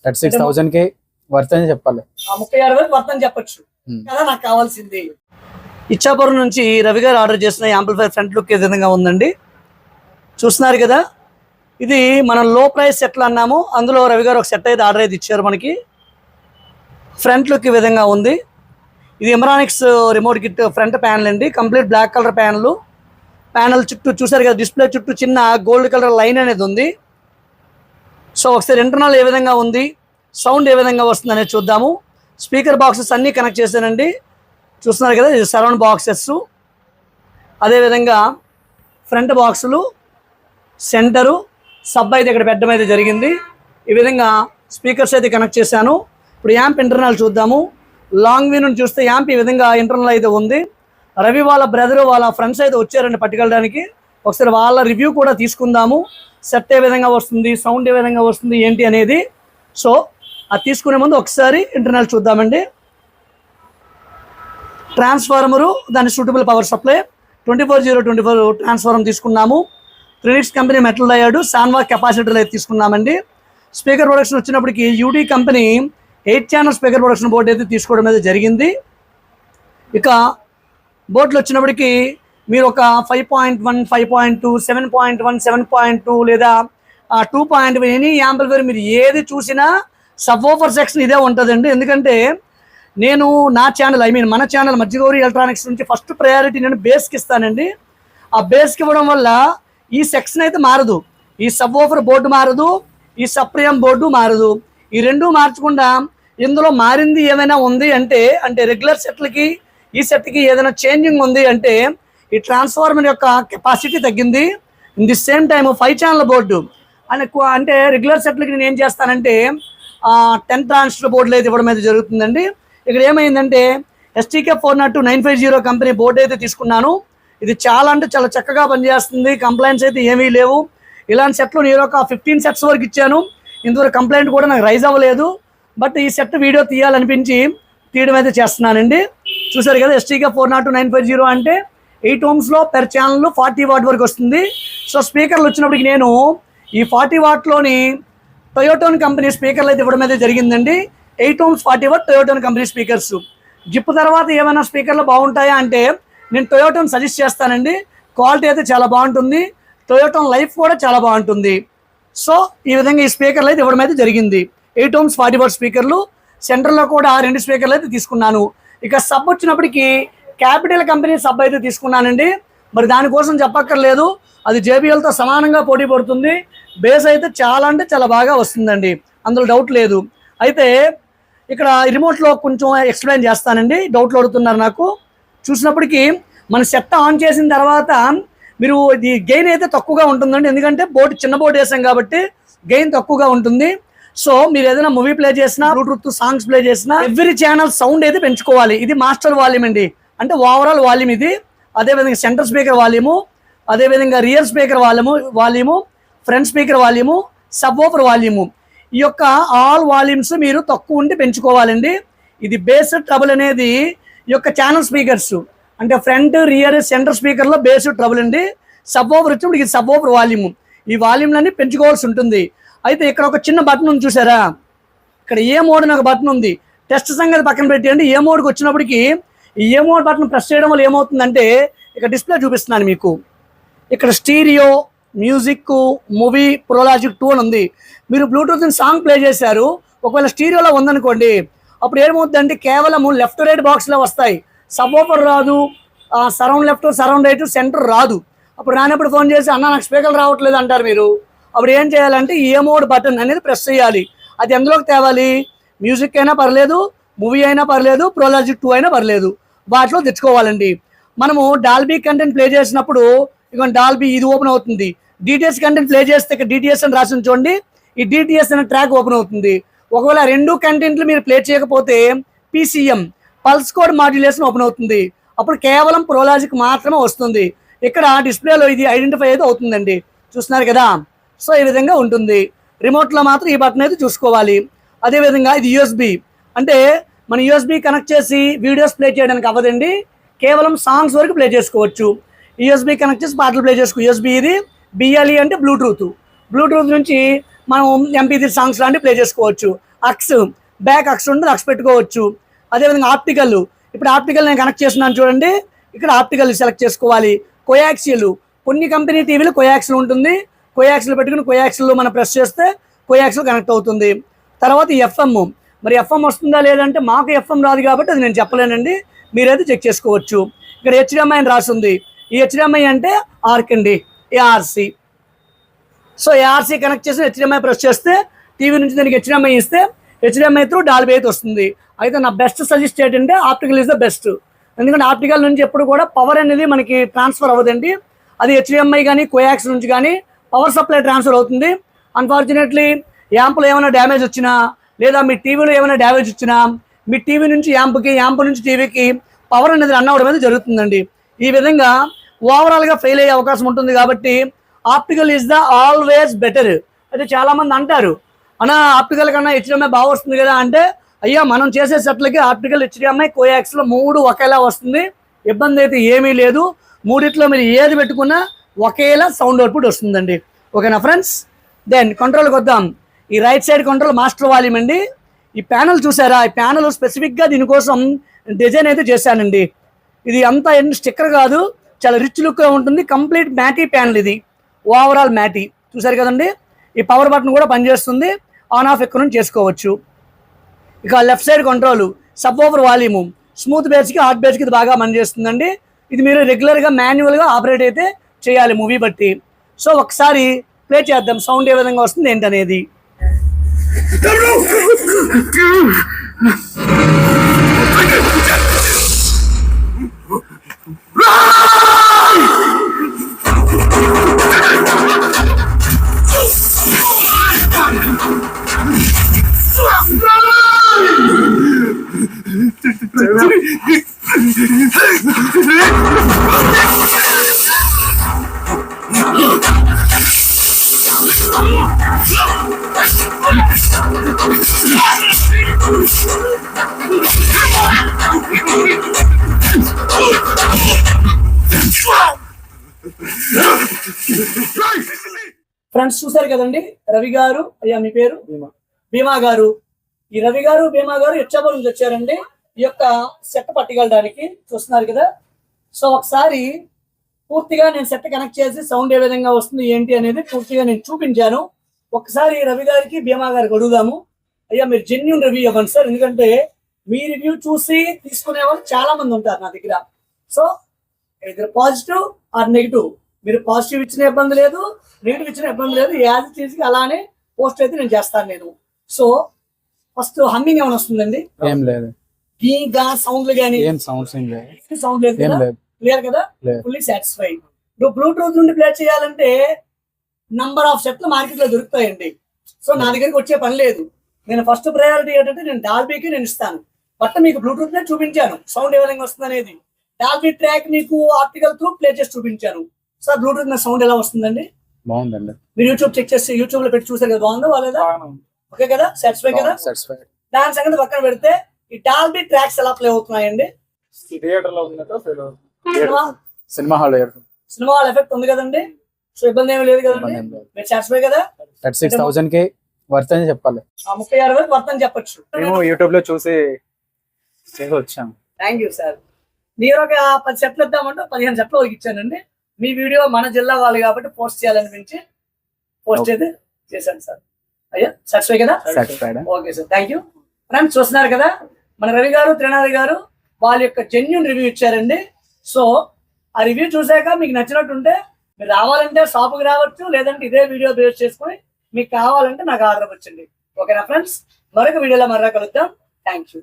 36,000 కి వర్త్ అని చెప్పాలి. 36,000 వర్త్ అని చెప్పొచ్చు కదా. నాకు కావాల్సింది ఇచ్చాపురం నుంచి రవి గారు ఆర్డర్ చేసిన యాంప్లిఫైర్ ఫ్రంట్ లుక్ ఏ విధంగా ఉందండి. చూస్తున్నారు కదా, ఇది మనం లో ప్రైస్ సెట్లు అన్నాము, అందులో రవి గారు ఒక సెట్ అయితే ఆర్డర్ అయితే ఇచ్చారు మనకి. ఫ్రంట్ లుక్ ఈ విధంగా ఉంది. ఇది ఎమరానిక్స్ రిమోట్ కిట్ ఫ్రంట్ ప్యానల్ అండి, కంప్లీట్ బ్లాక్ కలర్ ప్యానల్ చుట్టూ చూసారు కదా, డిస్ప్లే చుట్టూ చిన్న గోల్డ్ కలర్ లైన్ అనేది ఉంది. సో ఒకసారి ఇంటర్నల్ ఏ విధంగా ఉంది, సౌండ్ ఏ విధంగా వస్తుంది అనేది చూద్దాము. స్పీకర్ బాక్సెస్ అన్నీ కనెక్ట్ చేశానండి, చూస్తున్నారు కదా, ఇది సరౌండ్ బాక్సెస్. అదేవిధంగా ఫ్రంట్ బాక్సులు, సెంటరు, సబ్ అయితే ఇక్కడ పెట్టడం అయితే జరిగింది. ఈ విధంగా స్పీకర్స్ అయితే కనెక్ట్ చేశాను. ఇప్పుడు యాంప్ ఇంటర్నల్ చూద్దాము. లాంగ్ వ్యూ నుంచి చూస్తే యాంప్ ఈ విధంగా ఇంటర్నల్ అయితే ఉంది. రవి వాళ్ళ బ్రదరు వాళ్ళ ఫ్రెండ్స్ అయితే వచ్చారండి పట్టుకెళ్ళడానికి. ఒకసారి వాళ్ళ రివ్యూ కూడా తీసుకుందాము. సెట్ ఏ విధంగా వస్తుంది, సౌండ్ ఏ విధంగా వస్తుంది ఏంటి అనేది. సో అది తీసుకునే ముందు ఒకసారి ఇంటర్నల్ చూద్దామండి. ట్రాన్స్ఫార్మరు, దాని సూటబుల్ పవర్ సప్లై 24/024 ట్రాన్స్ఫార్మర్ తీసుకున్నాము. ట్రినిక్స్ కంపెనీ మెటల్ డయోడ్, సాన్వా కెపాసిటర్లు అయితే తీసుకున్నామండి. స్పీకర్ ప్రొడక్షన్ వచ్చినప్పటికి UD company 8 channel speaker production board అయితే తీసుకోవడం అయితే జరిగింది. ఇక బోర్డులు వచ్చినప్పటికి మీరు ఒక 5.1, 5.2, 7.1, 7.2 లేదా 2.1 ఎనీ యాంప్లిఫైర్ మీరు ఏది చూసినా సబ్ వూఫర్ సెక్షన్ ఇదే ఉంటుందండి. ఎందుకంటే నేను నా ఛానల్ మన ఛానల్ మధ్యగౌరి ఎలక్ట్రానిక్స్ నుంచి ఫస్ట్ ప్రయారిటీ నేను బేస్కి ఇస్తానండి. ఆ బేస్కి ఇవ్వడం వల్ల ఈ సెక్షన్ అయితే మారదు, ఈ సబ్ వూఫర్ బోర్డు మారదు, ఈ సప్రియం బోర్డు మారదు. ఈ రెండు మార్చకుండా ఇందులో మారింది ఏమైనా ఉంది అంటే రెగ్యులర్ సెట్లకి ఈ సెట్కి ఏదైనా చేంజింగ్ ఉంది అంటే ఈ ట్రాన్స్ఫార్మర్ యొక్క కెపాసిటీ తగ్గింది. In the same time 5 channel board అంటే రెగ్యులర్ సెట్లకి నేను ఏం చేస్తానంటే 10 ట్రాన్సిస్టర్ బోర్డులు అయితే ఇవ్వడం అయితే జరుగుతుందండి. ఇక్కడ ఏమైందంటే STK 402-950 కంపెనీ బోర్డు అయితే తీసుకున్నాను. ఇది చాలా అంటే చాలా చక్కగా పనిచేస్తుంది, కంప్లైంట్స్ అయితే ఏమీ లేవు. ఇలాంటి సెట్లు నేను ఒక 15 సెట్స్ వరకు ఇచ్చాను, ఇంతవరకు కంప్లైంట్ కూడా నాకు రైజ్ అవ్వలేదు. బట్ ఈ సెట్ వీడియో తీయాలనిపించి తీయడం అయితే చేస్తున్నానండి. చూసారు కదా, STK 402-950 అంటే 8 ohmsలో పెర్ ఛానల్ 40 వాట్ వరకు వస్తుంది. సో స్పీకర్లు వచ్చినప్పటికి నేను ఈ 40 వాట్లోని టొయోటోన్ కంపెనీ స్పీకర్లు అయితే ఇవ్వడం అయితే జరిగిందండి. 8 ohms 40 వాట్ టొయోటోన్ కంపెనీ స్పీకర్స్. జిప్ తర్వాత ఏమైనా స్పీకర్లు బాగుంటాయా అంటే నేను టొయోటోన్ సజెస్ట్ చేస్తానండి. క్వాలిటీ అయితే చాలా బాగుంటుంది, టొయోటోన్ లైఫ్ కూడా చాలా బాగుంటుంది. సో ఈ విధంగా ఈ స్పీకర్లు అయితే ఇవ్వడం అయితే జరిగింది. 8 ohms 40 వాట్ స్పీకర్లు, సెంటర్లో కూడా 2 స్పీకర్లు అయితే తీసుకున్నాను. ఇక సబ్ వచ్చినప్పటికీ క్యాపిటల్ కంపెనీ సబ్ అయితే తీసుకున్నానండి. మరి దానికోసం చెప్పక్కర్లేదు, అది JBLతో సమానంగా పోటీ పడుతుంది. బేస్ అయితే చాలా అంటే చాలా బాగా వస్తుందండి, అందులో డౌట్ లేదు. అయితే ఇక్కడ రిమోట్లో కొంచెం ఎక్స్ప్లెయిన్ చేస్తానండి, డౌట్లు అడుగుతున్నారు నాకు. చూసినప్పటికీ మన సెట్ ఆన్ చేసిన తర్వాత మీరు ఇది గెయిన్ అయితే తక్కువగా ఉంటుందండి, ఎందుకంటే చిన్న బోర్డు వేసాం కాబట్టి గెయిన్ తక్కువగా ఉంటుంది. సో మీరు ఏదైనా మూవీ ప్లే చేసినా, బ్లూటూత్ సాంగ్స్ ప్లే చేసినా ఎవ్రీ ఛానల్ సౌండ్ అయితే పెంచుకోవాలి. ఇది మాస్టర్ వాల్యూమ్ అండి, అంటే ఓవరాల్ వాల్యూమ్ ఇది. అదేవిధంగా సెంటర్ స్పీకర్ వాల్యూము, అదేవిధంగా rear speaker volume, front speaker volume, sub woofer volume, ఈ యొక్క ఆల్ వాల్యూమ్స్ మీరు తక్కువ ఉండి పెంచుకోవాలండి. ఇది బేస్ ట్రబుల్ అనేది ఈ యొక్క ఛానల్ స్పీకర్స్ అంటే ఫ్రంట్, రియర్, సెంటర్ స్పీకర్లో బేస్ ట్రబుల్ అండి. సబ్ వూఫర్ వచ్చినప్పుడు ఇది సబ్ వూఫర్ వాల్యూము, ఈ వాల్యూమ్లన్నీ పెంచుకోవాల్సి ఉంటుంది. అయితే ఇక్కడ ఒక చిన్న బటన్ ఉంది చూసారా, ఇక్కడ ఏ మోడ్ అని ఒక బటన్ ఉంది. టెస్ట్ సంగతి పక్కన పెట్టండి. ఏ మోడ్కి వచ్చినప్పటికీ ఈ ఏ మోడ్ బటన్ ప్రెస్ చేయడం వల్ల ఏమవుతుందంటే ఇక్కడ డిస్ప్లే చూపిస్తున్నాను మీకు. ఇక్కడ స్టీరియో, మ్యూజిక్, మూవీ, ప్రోలాజిక్ 2 అని ఉంది. మీరు బ్లూటూత్ సాంగ్ ప్లే చేశారు, ఒకవేళ స్టీరియోలో ఉందనుకోండి, అప్పుడు ఏమవుతుందంటే కేవలం లెఫ్ట్ రైట్ బాక్స్లో వస్తాయి, సబ్ వూఫర్ రాదు, surround left, surround right, centre రాదు. అప్పుడు రానప్పుడు ఫోన్ చేసి అన్న నాకు స్పీకర్ రావట్లేదు అంటారు మీరు. అప్పుడు ఏం చేయాలంటే ఏ మోడ్ బటన్ అనేది ప్రెస్ చేయాలి. అది ఎందులోకి తేవాలి, మ్యూజిక్ అయినా పర్లేదు, మూవీ అయినా పర్లేదు, ప్రోలాజిక్ 2 అయినా పర్లేదు, వాటిలో తెచ్చుకోవాలండి. మనము డాల్బీ కంటెంట్ ప్లే చేసినప్పుడు ఇక డాల్బీ ఇది ఓపెన్ అవుతుంది. DTS కంటెంట్ ప్లే చేస్తే ఇక్కడ DTS అని రాసి చూడండి, ఈ DTS అనే ట్రాక్ ఓపెన్ అవుతుంది. ఒకవేళ 2 కంటెంట్లు మీరు ప్లే చేయకపోతే PCM pulse code modulation open అవుతుంది. అప్పుడు కేవలం ప్రోలాజిక్ మాత్రమే వస్తుంది. ఇక్కడ డిస్ప్లేలో ఇది ఐడెంటిఫై అయితే అవుతుందండి, చూస్తున్నారు కదా. సో ఈ విధంగా ఉంటుంది. రిమోట్లో మాత్రం ఈ బటన్ అయితే చూసుకోవాలి. అదేవిధంగా ఇది USB, అంటే మన USB కనెక్ట్ చేసి వీడియోస్ ప్లే చేయడానికి అవ్వదండి, కేవలం సాంగ్స్ వరకు ప్లే చేసుకోవచ్చు. USB కనెక్ట్ చేసి పాటలు ప్లే చేసుకో. USB ఇది. BLE అంటే బ్లూటూత్ నుంచి మనం MP3 సాంగ్స్ లాంటివి ప్లే చేసుకోవచ్చు. అక్స్, బ్యాక్ అక్స్ ఉంటుంది, అక్స్ పెట్టుకోవచ్చు. అదేవిధంగా ఆప్టికల్, ఇప్పుడు ఆప్టికల్ నేను కనెక్ట్ చేస్తున్నాను చూడండి, ఇక్కడ ఆప్టికల్ సెలెక్ట్ చేసుకోవాలి. కోయాక్సిల్, కొన్ని కంపెనీ టీవీలు కోయాక్సిల్ ఉంటుంది, కోయాక్సిల్ పెట్టుకుని కోయాక్సిల్లో మనం ప్రెస్ చేస్తే కోయాక్సిల్ కనెక్ట్ అవుతుంది. తర్వాత ఎఫ్ఎం, మరి ఎఫ్ఎం వస్తుందా లేదంటే మాకు ఎఫ్ఎం రాదు కాబట్టి అది నేను చెప్పలేనండి, మీరైతే చెక్ చేసుకోవచ్చు. ఇక్కడ హెచ్డిఎంఐ అని రాస్తుంది, ఈ హెచ్డిఎంఐ అంటే ఆర్క్ అండి, ఏఆర్సి. సో ఏఆర్సి కనెక్ట్ చేసి హెచ్డిఎంఐ ప్రెస్ చేస్తే టీవీ నుంచి దానికి హెచ్డిఎంఐ ఇస్తే హెచ్డిఎంఐ త్రూ డాల్బీ అయితే వస్తుంది. అయితే నా బెస్ట్ సజెస్ట్ ఏంటంటే ఆప్టికల్ ఈజ్ ద బెస్ట్. ఎందుకంటే ఆప్టికల్ నుంచి ఎప్పుడు కూడా పవర్ అనేది మనకి ట్రాన్స్ఫర్ అవ్వదండి, అది హెచ్డిఎంఐ కానీ కోయాక్స్ నుంచి కానీ పవర్ సప్లై ట్రాన్స్ఫర్ అవుతుంది. అన్ఫార్చునేట్లీ యాంపులో ఏమైనా డ్యామేజ్ వచ్చినా లేదా మీ టీవీలో ఏమైనా డ్యామేజ్ వచ్చినా మీ టీవీ నుంచి యాంపుకి, యాంపు నుంచి టీవీకి పవర్ అనేది రన్ అవ్వడం అనేది జరుగుతుందండి. ఈ విధంగా ఓవరాల్గా ఫెయిల్ అయ్యే అవకాశం ఉంటుంది. కాబట్టి optical is the always better. అయితే చాలామంది అంటారు అన్న ఆప్టికల్ కన్నా హెచ్డిఎంఐ బాగా వస్తుంది కదా అంటే, అయ్యా మనం చేసే సెట్లకి ఆప్టికల్, హెచ్డిఎంఐ, కోయాక్స్లో 3 ఒకేలా వస్తుంది, ఇబ్బంది అయితే ఏమీ లేదు. మూడిట్లో మీరు ఏది పెట్టుకున్నా ఒకేలా సౌండ్ అవుట్పుట్ వస్తుందండి. ఓకేనా ఫ్రెండ్స్? దెన్ కంట్రోల్కి వద్దాం. ఈ right side control master volume అండి. ఈ ప్యానల్ చూసారా, ఈ ప్యానల్ స్పెసిఫిక్గా దీనికోసం డిజైన్ అయితే చేశానండి. ఇది అంతా స్టిక్కర్ కాదు, చాలా రిచ్ లుక్గా ఉంటుంది. కంప్లీట్ మ్యాటీ ప్యానల్ ఇది, ఓవరాల్ మ్యాటీ. చూసారు కదండి, ఈ పవర్ బటన్ కూడా పనిచేస్తుంది, ఆన్ ఆఫ్ ఎక్కడ నుంచి చేసుకోవచ్చు. ఇక left side control subwoofer volume, smooth బేస్కి, హార్డ్ బేస్కి ఇది బాగా పనిచేస్తుందండి. ఇది మీరు రెగ్యులర్గా మాన్యువల్గా ఆపరేట్ అయితే చేయాలి మూవీ బట్టి. సో ఒకసారి ప్లే చేద్దాం, సౌండ్ ఏ విధంగా వస్తుంది ఏంటనేది. ఫ్రెండ్స్ చూసారు కదండి, రవి గారు, అయ్యా మీ పేరు భీమా గారు. ఈ రవి గారు, భీమా గారు హెచ్ఎంఐ నుంచి వచ్చారండి ఈ యొక్క సెట్ పట్టుకెళ్ళడానికి. చూస్తున్నారు కదా. సో ఒకసారి పూర్తిగా నేను సెట్ కనెక్ట్ చేసి సౌండ్ ఏ విధంగా వస్తుంది ఏంటి అనేది పూర్తిగా నేను చూపించాను. ఒకసారి రవి గారికి, భీమా గారికి అడుగుదాము. అయ్యా మీరు జెన్యూన్ రివ్యూ ఇవ్వండి సార్, ఎందుకంటే మీ రివ్యూ చూసి తీసుకునే వాళ్ళు చాలా మంది ఉంటారు నా దగ్గర. సో ఇద్దరు పాజిటివ్ ఆర్ నెగిటివ్, మీరు పాజిటివ్ ఇచ్చిన ఇబ్బంది లేదు, నెగిటివ్ ఇచ్చిన ఇబ్బంది లేదు, యాజ్ తీసుకు అలానే పోస్ట్ అయితే నేను చేస్తాను నేను. సో ఫస్ట్ హమ్మింగ్ ఏమైనా వస్తుందండి? ఏం లేదు. సౌండ్లు కానీ సౌండ్ లేదు, క్లియర్ కదా, ఫుల్లీ సాటిస్ఫైడ్. ఇప్పుడు బ్లూటూత్ నుండి ప్లే చేయాలంటే నంబర్ ఆఫ్ సెట్లు మార్కెట్ లో దొరుకుతాయండి. సో నా దగ్గరికి వచ్చే పని లేదు. నేను ఫస్ట్ ప్రయారిటీ ఏంటంటే నేను డాల్బీకి నేను ఇస్తాను. బట్ మీకు బ్లూటూత్ నే చూపించాను సౌండ్ ఏ విధంగా వస్తుంది అనేది. డాల్బీ ట్రాక్ మీకు ఆర్టికల్ త్రూ ప్లే చేసి చూపించాను. సార్ బ్లూటూత్ నా సౌండ్ ఎలా వస్తుందండి? బాగుందండి. మీరు యూట్యూబ్ చెక్ చేసి యూట్యూబ్ లో పెట్టి చూసారు కదా, బాగుందా బాగాలేదా? ఓకే కదా, సాటిస్ఫై కదా. దాని సంగతి పక్కన పెడితే ఈ డాల్బీ ట్రాక్స్ ఎలా ప్లే అవుతున్నాయండి? థియేటర్ లో సినిమా హాల్ ఎఫెక్ట్ ఉంది కదండి. సో ఇబ్బంది ఏమీ లేదు కదండి, మీరు సాటిస్ఫై కదా. 36,000 కి వర్త్ అని చెప్పాలి. 36,000 వర్త్ అని చెప్పొచ్చు. మేము యూట్యూబ్ లో చూసి వచ్చాం. Thank you sir. మీరు ఒక 10 సెట్లు ఇద్దామంటే 15 సెట్లు వరకు ఇచ్చానండి. మీ వీడియో మన జిల్లా వాళ్ళు కాబట్టి పోస్ట్ చేయాలనిపించి పోస్ట్ అయితే చేశాను సార్. అయ్యా సాటిస్ఫై కదా? Okay sir, thank you. Friends చూస్తున్నారు కదా, మన రవి గారు, త్రినాథ్ గారు వాళ్ళ యొక్క జెన్యూన్ రివ్యూ ఇచ్చారండి. సో ఆ రివ్యూ చూసాక మీకు నచ్చినట్టుంటే మీరు రావాలంటే షాప్కి రావచ్చు, లేదంటే ఇదే వీడియో బేస్ చేసుకుని మీకు కావాలంటే నాకు ఆర్డర్ వచ్చండి. ఓకేనా ఫ్రెండ్స్, మరొక వీడియోలో మరలా కలుద్దాం. Thank you.